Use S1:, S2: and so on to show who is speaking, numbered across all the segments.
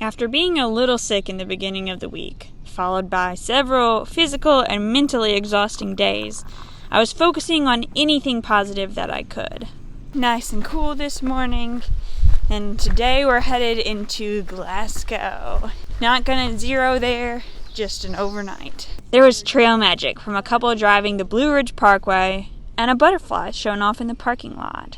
S1: After being a little sick in the beginning of the week, followed by several physical and mentally exhausting days, I was focusing on anything positive that I could. Nice and cool this morning, and today we're headed into Glasgow. Not gonna zero there, just an overnight. There was trail magic from a couple driving the Blue Ridge Parkway and a butterfly shown off in the parking lot.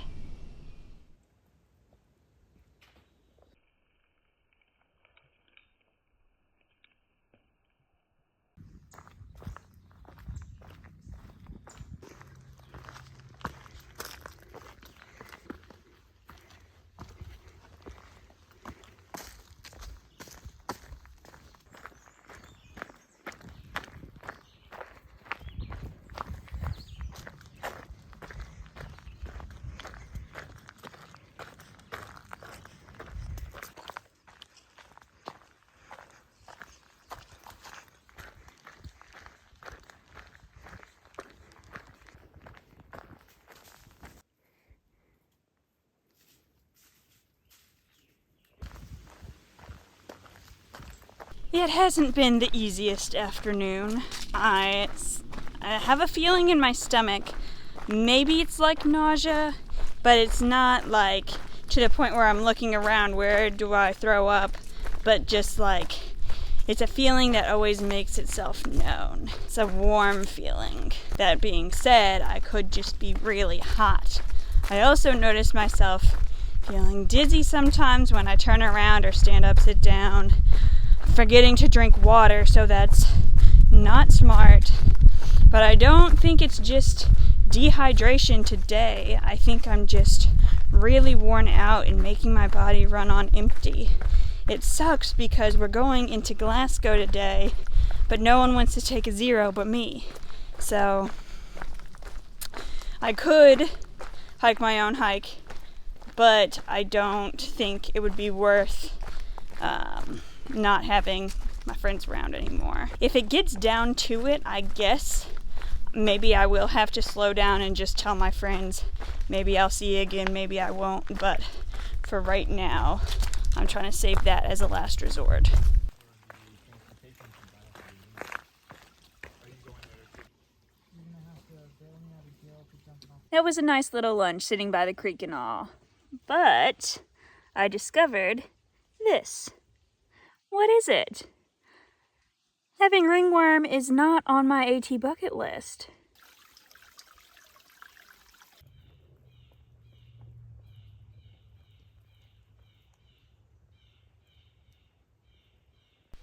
S1: It hasn't been the easiest afternoon. I have a feeling in my stomach. Maybe it's like nausea, but it's not like to the point where I'm looking around, where do I throw up, but just like it's a feeling that always makes itself known. It's a warm feeling. That being said, I could just be really hot. I also notice myself feeling dizzy sometimes when I turn around or stand up, sit down. Forgetting to drink water, so that's not smart. But I don't think it's just dehydration today. I think I'm just really worn out and making my body run on empty. It sucks because we're going into Glasgow today, but no one wants to take a zero but me. So I could hike my own hike, but I don't think it would be worth not having my friends around anymore. If it gets down to it, I guess maybe I will have to slow down and just tell my friends, maybe I'll see you again, maybe I won't, but for right now, I'm trying to save that as a last resort. That was a nice little lunch sitting by the creek and all, but I discovered this. What is it? Having ringworm is not on my AT bucket list.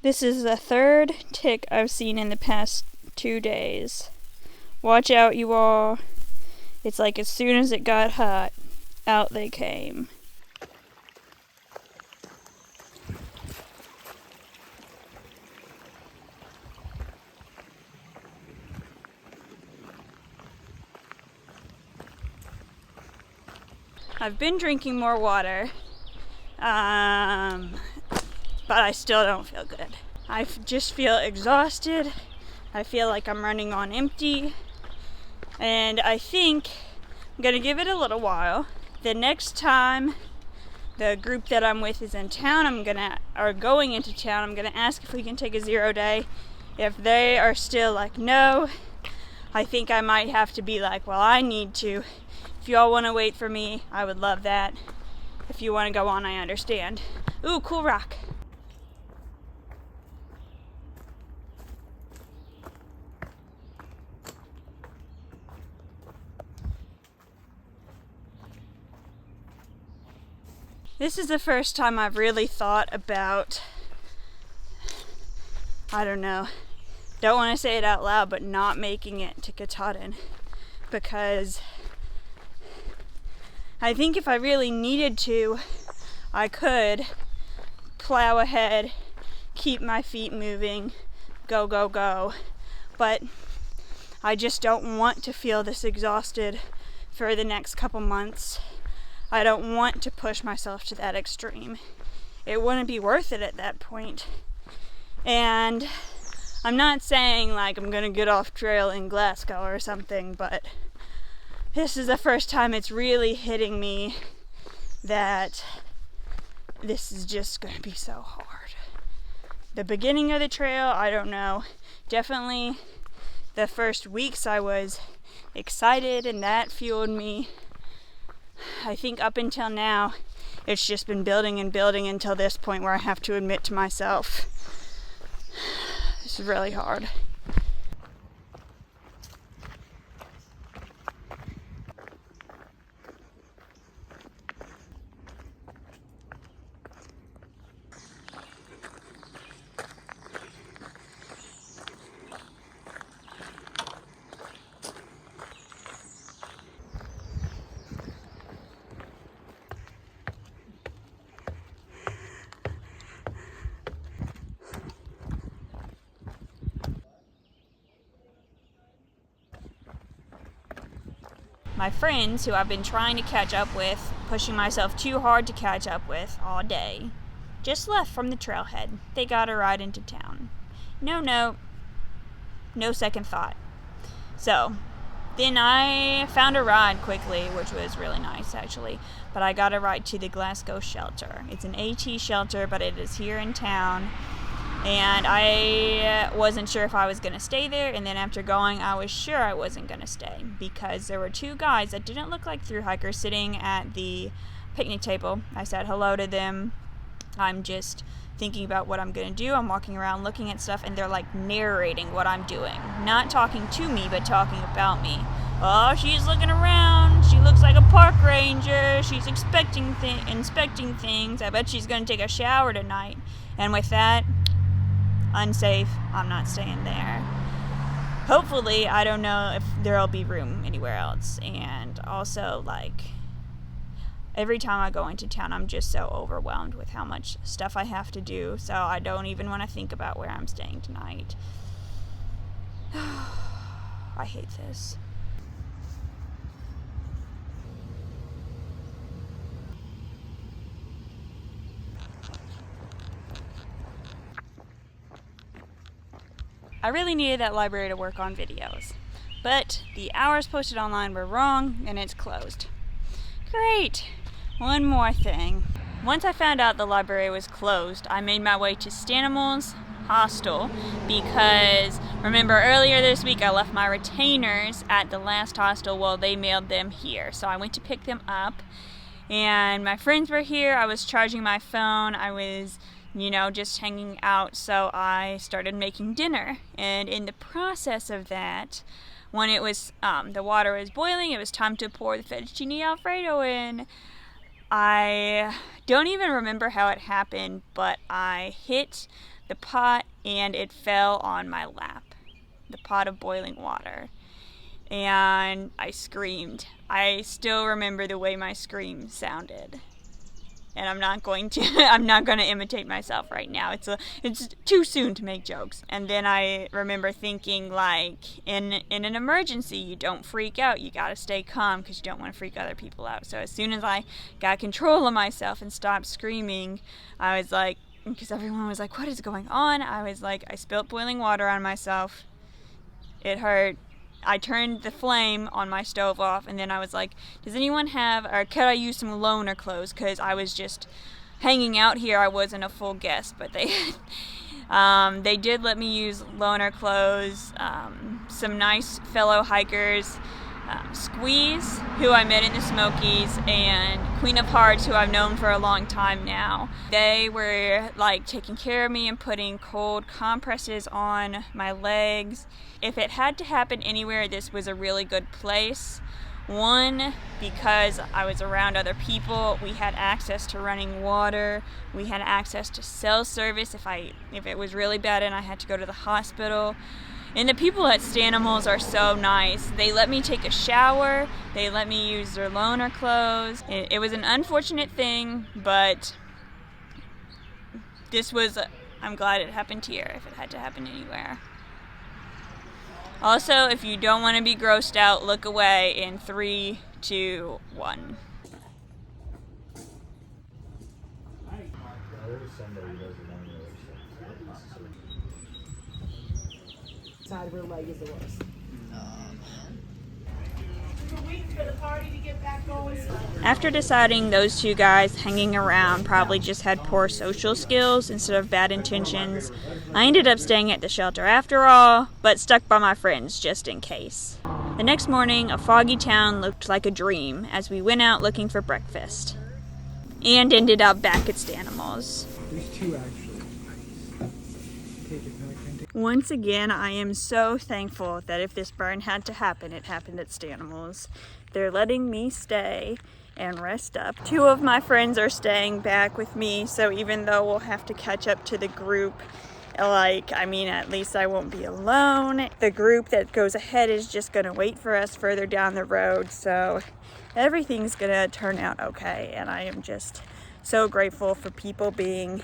S1: This is the third tick I've seen in the past 2 days. Watch out, you all. It's like as soon as it got hot, out they came. I've been drinking more water, but I still don't feel good. I just feel exhausted. I feel like I'm running on empty, and I think I'm gonna give it a little while. The next time the group that I'm with is in town, going into town, I'm gonna ask if we can take a 0 day. If they are still like no, I think I might have to be like, well, I need to. If you all want to wait for me, I would love that. If you want to go on, I understand. Ooh, cool rock. This is the first time I've really thought about, I don't want to say it out loud, but not making it to Katahdin, because I think if I really needed to, I could plow ahead, keep my feet moving, go, go, go. But I just don't want to feel this exhausted for the next couple months. I don't want to push myself to that extreme. It wouldn't be worth it at that point. And I'm not saying like I'm gonna get off trail in Glasgow or something, but this is the first time it's really hitting me that this is just gonna be so hard. The beginning of the trail, I don't know. Definitely the first weeks I was excited and that fueled me. I think up until now, it's just been building and building until this point where I have to admit to myself, this is really hard. My friends, who I've been trying to catch up with, pushing myself too hard to catch up with all day, just left from the trailhead. They got a ride into town. No second thought. So, then I found a ride quickly, which was really nice actually, but I got a ride to the Glasgow shelter. It's an AT shelter, but it is here in town. And I wasn't sure if I was going to stay there, and then after going, I was sure I wasn't going to stay because there were two guys that didn't look like thru hikers sitting at the picnic table. I said hello to them. I'm just thinking about what I'm going to do. I'm walking around looking at stuff, and they're like narrating what I'm doing. Not talking to me, but talking about me. Oh, she's looking around. She looks like a park ranger. She's inspecting things. I bet she's going to take a shower tonight. And with that, unsafe, I'm not staying there. Hopefully, I don't know if there'll be room anywhere else. And also, like, every time I go into town, I'm just so overwhelmed with how much stuff I have to do, so I don't even want to think about where I'm staying tonight. I hate this. I really needed that library to work on videos, but the hours posted online were wrong and it's closed. Great! One more thing. Once I found out the library was closed, I made my way to Stanimals Hostel because, remember earlier this week I left my retainers at the last hostel while they mailed them here. So I went to pick them up and my friends were here. I was charging my phone. I was just hanging out, so I started making dinner. And in the process of that, when it was, the water was boiling, it was time to pour the fettuccine alfredo in. I don't even remember how it happened, but I hit the pot and it fell on my lap. The pot of boiling water. And I screamed. I still remember the way my scream sounded. And I'm not going to imitate myself right now. It's too soon to make jokes. And then I remember thinking, like, in an emergency, you don't freak out. You gotta stay calm because you don't want to freak other people out. So as soon as I got control of myself and stopped screaming, I was like, because everyone was like, what is going on? I was like, I spilt boiling water on myself. It hurt. I turned the flame on my stove off, and then I was like, does anyone have, or could I use some loaner clothes? Because I was just hanging out here. I wasn't a full guest, but they did let me use loaner clothes. Some nice fellow hikers, Squeeze, who I met in the Smokies, and Queen of Hearts, who I've known for a long time now. They were like taking care of me and putting cold compresses on my legs. If it had to happen anywhere, this was a really good place. One, because I was around other people. We had access to running water. We had access to cell service if it was really bad and I had to go to the hospital. And the people at Stanimals are so nice. They let me take a shower. They let me use their loaner clothes. It was an unfortunate thing, but I'm glad it happened here if it had to happen anywhere. Also, if you don't want to be grossed out, look away in 3, 2, 1.
S2: Side of her leg is the worst.
S1: After deciding those two guys hanging around probably just had poor social skills instead of bad intentions, I ended up staying at the shelter after all, but stuck by my friends just in case. The next morning, a foggy town looked like a dream as we went out looking for breakfast. And ended up back at Stanimals.
S2: There's two actually. Nice. Take it back.
S1: Once again, I am so thankful that if this burn had to happen, it happened at Stanimals. They're letting me stay and rest up. Two of my friends are staying back with me, so even though we'll have to catch up to the group, at least I won't be alone. The group that goes ahead is just gonna wait for us further down the road, so everything's gonna turn out okay, and I am just so grateful for people being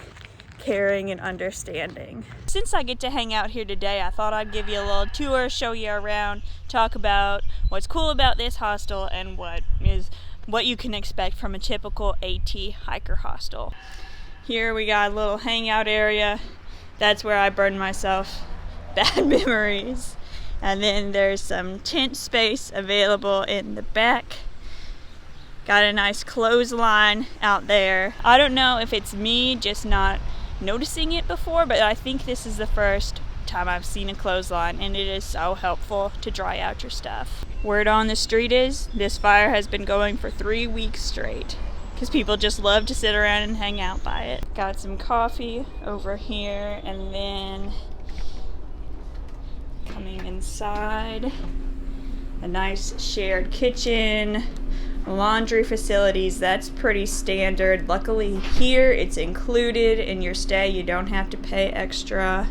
S1: caring and understanding. Since I get to hang out here today, I thought I'd give you a little tour, show you around, talk about what's cool about this hostel and what you can expect from a typical AT hiker hostel. Here we got a little hangout area. That's where I burned myself bad memories. And then there's some tent space available in the back. Got a nice clothesline out there. I don't know if it's me just not noticing it before, but I think this is the first time I've seen a clothesline, and it is so helpful to dry out your stuff. Word on the street is this fire has been going for 3 weeks straight because people just love to sit around and hang out by it. Got some coffee over here, and then coming inside, a nice shared kitchen, laundry facilities. That's pretty standard. Luckily here it's included in your stay. You don't have to pay extra.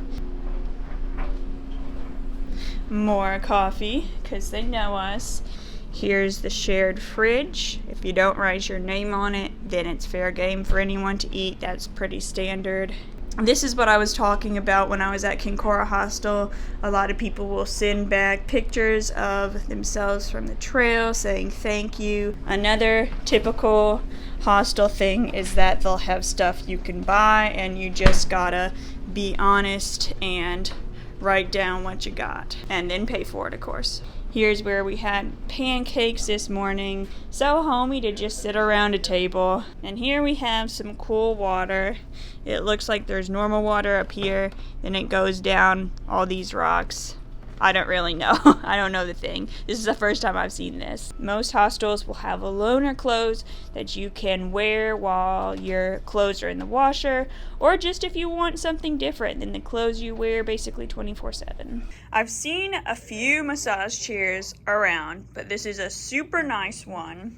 S1: More coffee because they know us. Here's the shared fridge. If you don't write your name on it, then it's fair game for anyone to eat. That's pretty standard. This is what I was talking about when I was at Kinkora Hostel. A lot of people will send back pictures of themselves from the trail saying thank you. Another typical hostel thing is that they'll have stuff you can buy, and you just gotta be honest and write down what you got and then pay for it, of course. Here's where we had pancakes this morning. So homey to just sit around a table. And here we have some cool water. It looks like there's normal water up here, then it goes down all these rocks. I don't really know. I don't know the thing. This is the first time I've seen this. Most hostels will have a loaner clothes that you can wear while your clothes are in the washer, or just if you want something different than the clothes you wear basically 24/7. I've seen a few massage chairs around, but this is a super nice one.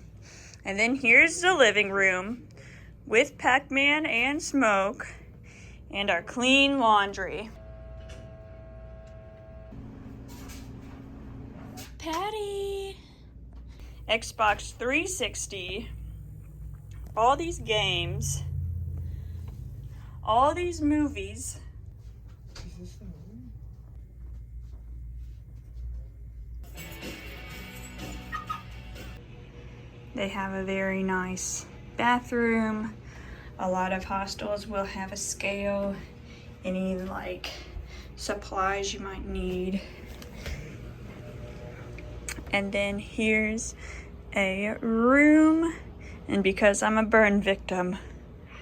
S1: And then here's the living room with Pac-Man and smoke and our clean laundry. Patty! Xbox 360, all these games, all these movies. They have a very nice bathroom. A lot of hostels will have a scale, any supplies you might need. And then here's a room, and because I'm a burn victim,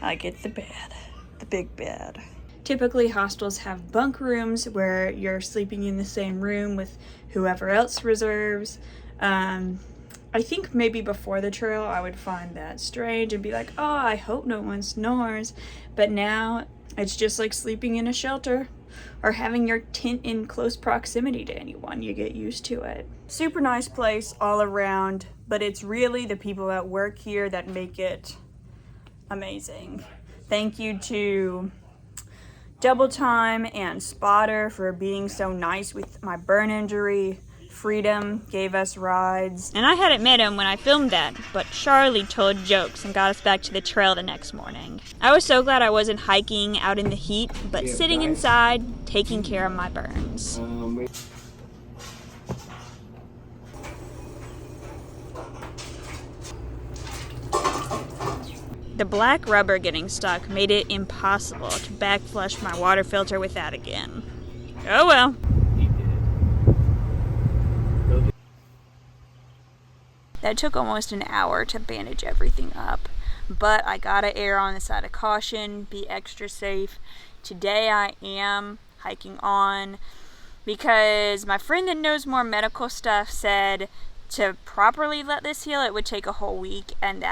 S1: I get the bed, the big bed. Typically hostels have bunk rooms where you're sleeping in the same room with whoever else reserves. I think maybe before the trail I would find that strange and be like, oh, I hope no one snores. But now it's just like sleeping in a shelter or having your tent in close proximity to anyone. You get used to it. Super nice place all around, but it's really the people that work here that make it amazing. Thank you to Double Time and Spotter for being so nice with my burn injury. Freedom gave us rides. And I hadn't met him when I filmed that, but Charlie told jokes and got us back to the trail the next morning. I was so glad I wasn't hiking out in the heat, but sitting inside, taking care of my burns. The black rubber getting stuck made it impossible to back flush my water filter with that again. Oh well. That took almost an hour to bandage everything up. But I gotta err on the side of caution, be extra safe. Today I am hiking on because my friend that knows more medical stuff said to properly let this heal, it would take a whole week, and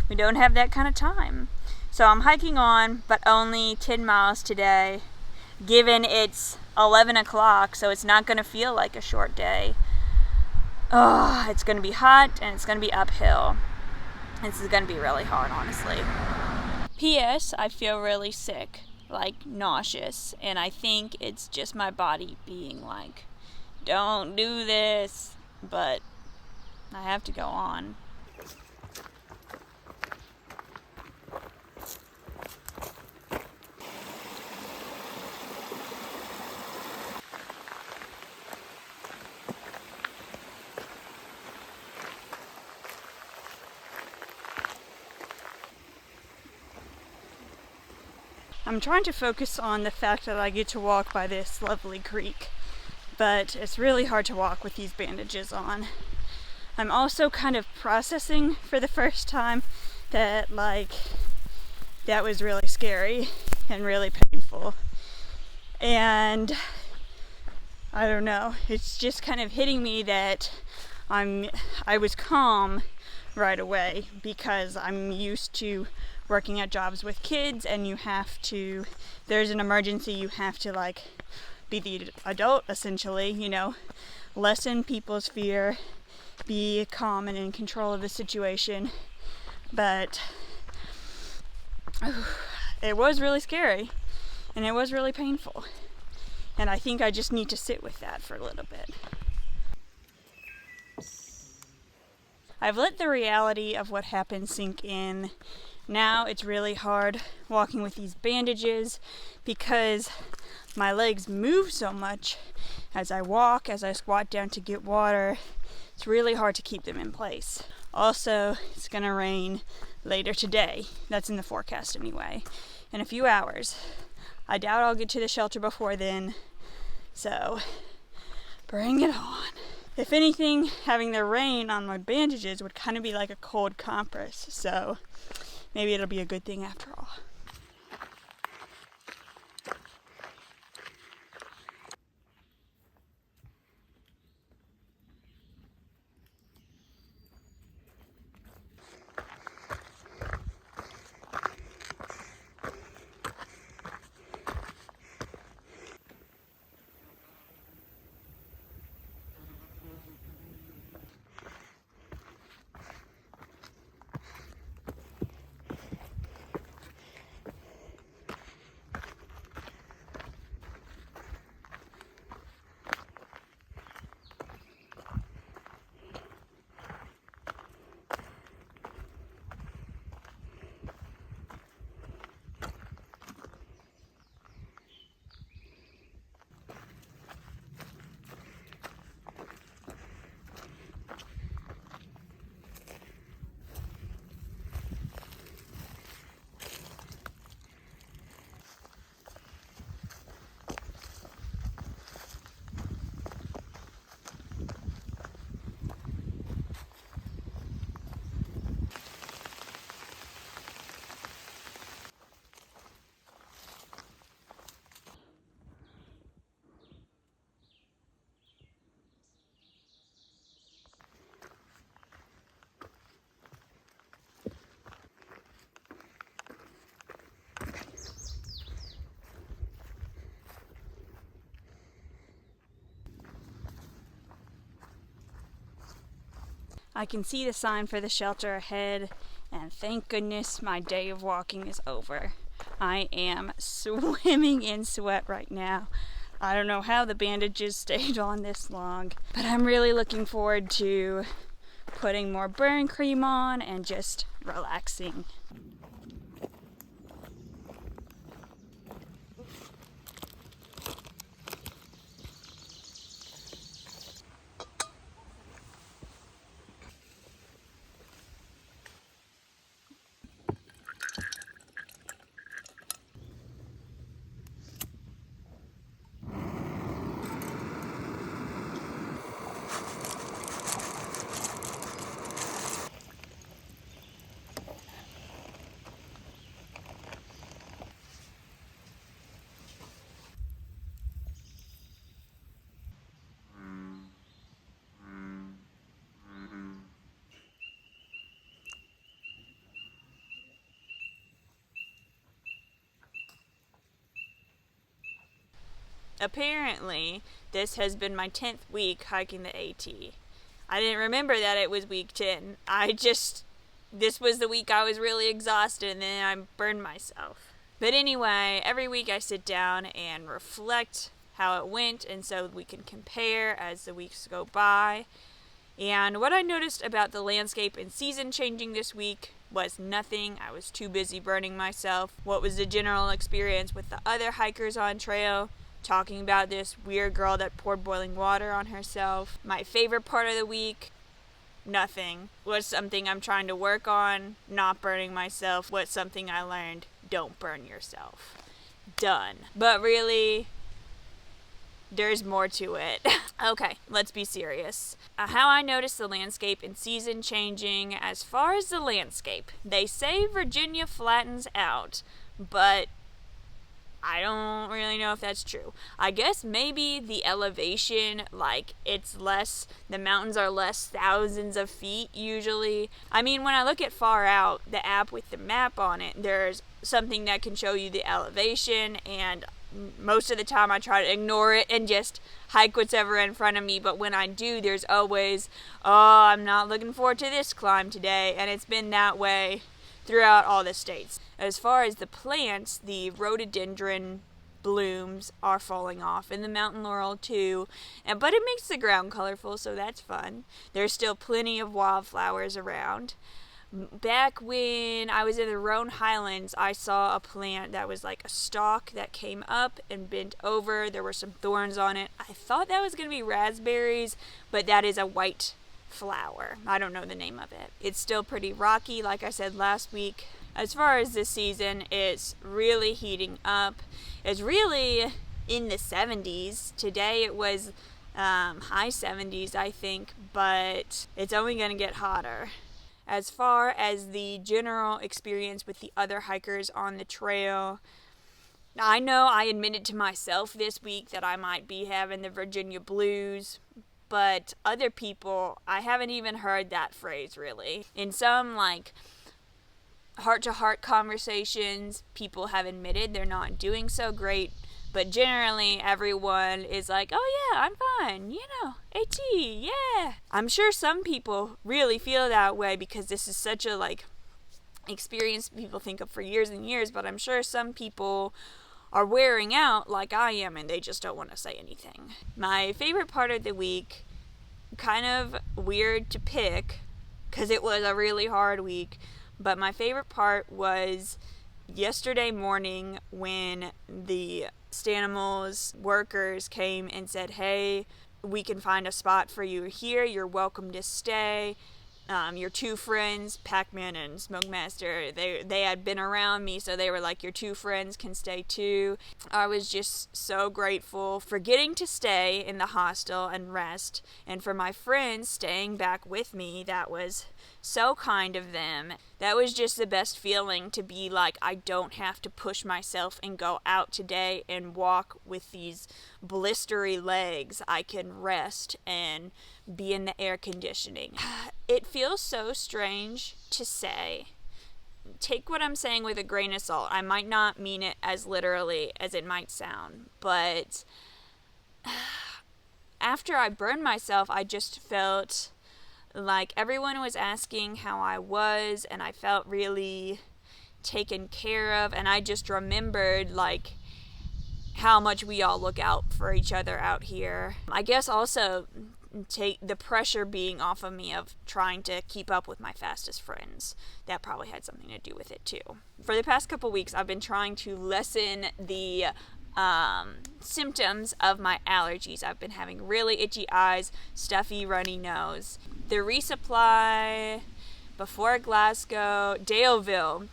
S1: we don't have that kind of time. So I'm hiking on, but only 10 miles today, given it's 11 o'clock, so it's not gonna feel like a short day. Oh, it's gonna be hot and it's gonna be uphill. This is gonna be really hard, honestly. P.S. I feel really sick, like nauseous, and I think it's just my body being like, don't do this, but I have to go on. I'm trying to focus on the fact that I get to walk by this lovely creek, but it's really hard to walk with these bandages on. I'm also kind of processing for the first time that that was really scary and really painful. And I don't know, it's just kind of hitting me that I was calm right away because I'm used to working at jobs with kids, and there's an emergency, you have to be the adult essentially, lessen people's fear, be calm and in control of the situation. But it was really scary and it was really painful, and I think I just need to sit with that for a little bit. I've let the reality of what happened sink in. Now it's really hard walking with these bandages because my legs move so much as I walk, as I squat down to get water. It's really hard to keep them in place. Also, it's gonna rain later today. That's in the forecast anyway, in a few hours. I doubt I'll get to the shelter before then, so bring it on. If anything, having the rain on my bandages would kind of be like a cold compress, so maybe it'll be a good thing after all. I can see the sign for the shelter ahead, and thank goodness my day of walking is over. I am swimming in sweat right now. I don't know how the bandages stayed on this long, but I'm really looking forward to putting more burn cream on and just relaxing. apparently this has been my 10th week hiking the AT. I didn't remember that it was week 10. This was the week I was really exhausted and then I burned myself. But anyway, every week I sit down and reflect how it went, and so we can compare as the weeks go by. And what I noticed about the landscape and season changing this week was nothing. I was too busy burning myself. What was the general experience with the other hikers on trail? Talking about this weird girl that poured boiling water on herself. My favorite part of the week? Nothing. What's something I'm trying to work on? Not burning myself. What's something I learned? Don't burn yourself. Done. But really, there's more to it. Okay, let's be serious. How I noticed the landscape and season changing. As far as the landscape, they say Virginia flattens out, but I don't really know if that's true. I guess maybe the elevation, like, the mountains are less thousands of feet usually. I mean, when I look at Far Out, the app with the map on it, there's something that can show you the elevation, and most of the time I try to ignore it and just hike what's ever in front of me. But when I do, there's always, I'm not looking forward to this climb today, and it's been that way throughout all the states. As far as the plants, the rhododendron blooms are falling off, and the mountain laurel too, but it makes the ground colorful, so that's fun. There's still plenty of wildflowers around. Back when I was in the Roan Highlands, I saw a plant that was like a stalk that came up and bent over. There were some thorns on it. I thought that was going to be raspberries, but that is a white flower. I don't know the name of it. It's still pretty rocky, like I said last week. As far as this season, it's really heating up. It's really in the 70s. Today it was high 70s, I think, but it's only going to get hotter. As far as the general experience with the other hikers on the trail, I know I admitted to myself this week that I might be having the Virginia blues, but other people, I haven't even heard that phrase really. In some heart-to-heart conversations, people have admitted they're not doing so great, but generally everyone is like, oh yeah, I'm fine, AT, yeah. I'm sure some people really feel that way because this is such a experience people think of for years and years, but I'm sure some people are wearing out like I am and they just don't want to say anything. My favorite part of the week, kind of weird to pick because it was a really hard week, but my favorite part was yesterday morning when the Stanimals workers came and said, hey, we can find a spot for you here, you're welcome to stay. Your two friends, Pac-Man and Smokemaster, they had been around me, so they were like, your two friends can stay too. I was just so grateful for getting to stay in the hostel and rest, and for my friends staying back with me. That was so kind of them. That was just the best feeling, to be like, I don't have to push myself and go out today and walk with these blistery legs. I can rest and be in the air conditioning. It feels so strange to say. Take what I'm saying with a grain of salt. I might not mean it as literally as it might sound, but after I burned myself, I just felt like everyone was asking how I was, and I felt really taken care of, and I just remembered how much we all look out for each other out here. I guess also take the pressure being off of me of trying to keep up with my fastest friends. That probably had something to do with it too. For the past couple weeks, I've been trying to lessen the symptoms of my allergies. I've been having really itchy eyes, stuffy, runny nose. The resupply before Glasgow, Daleville,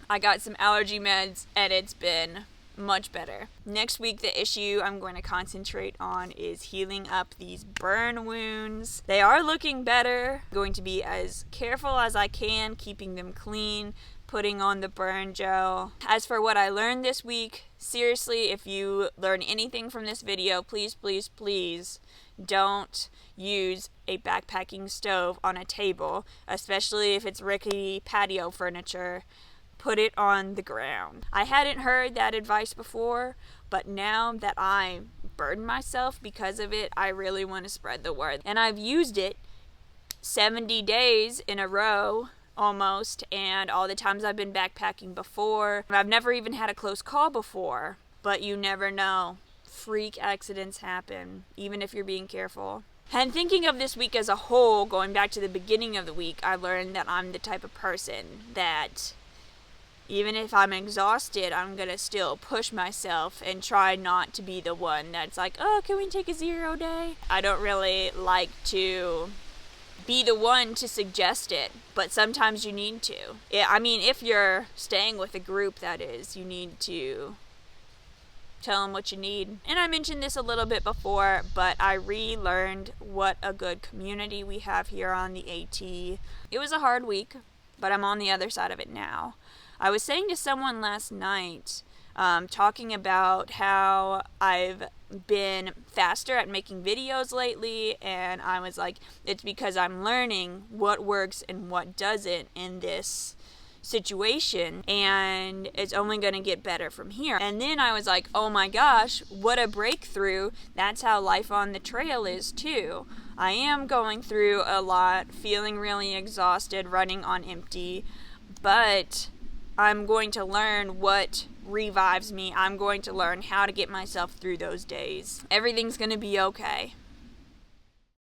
S1: I got some allergy meds and it's been much better. Next week, the issue I'm going to concentrate on is healing up these burn wounds. They are looking better. I'm going to be as careful as I can, keeping them clean, putting on the burn gel. As for what I learned this week, seriously, if you learn anything from this video, please, please, please don't use a backpacking stove on a table, especially if it's rickety patio furniture. Put it on the ground. I hadn't heard that advice before, but now that I burden myself because of it. I really want to spread the word. And I've used it 70 days in a row almost, and all the times I've been backpacking before. I've never even had a close call before, but you never know. Freak accidents happen, even if you're being careful. And thinking of this week as a whole, going back to the beginning of the week, I learned that I'm the type of person that even if I'm exhausted, I'm going to still push myself and try not to be the one that's like, oh, can we take a 0 day? I don't really like to be the one to suggest it, but sometimes you need to. I mean, if you're staying with a group, that is, you need to tell them what you need. And I mentioned this a little bit before, but I relearned what a good community we have here on the AT. It was a hard week, but I'm on the other side of it now. I was saying to someone last night, talking about how I've been faster at making videos lately, and I was like, it's because I'm learning what works and what doesn't in this situation, and it's only going to get better from here. And then I was like, oh my gosh, what a breakthrough. That's how life on the trail is too. I am going through a lot, feeling really exhausted, running on empty, but I'm going to learn what revives me. I'm going to learn how to get myself through those days. Everything's going to be okay.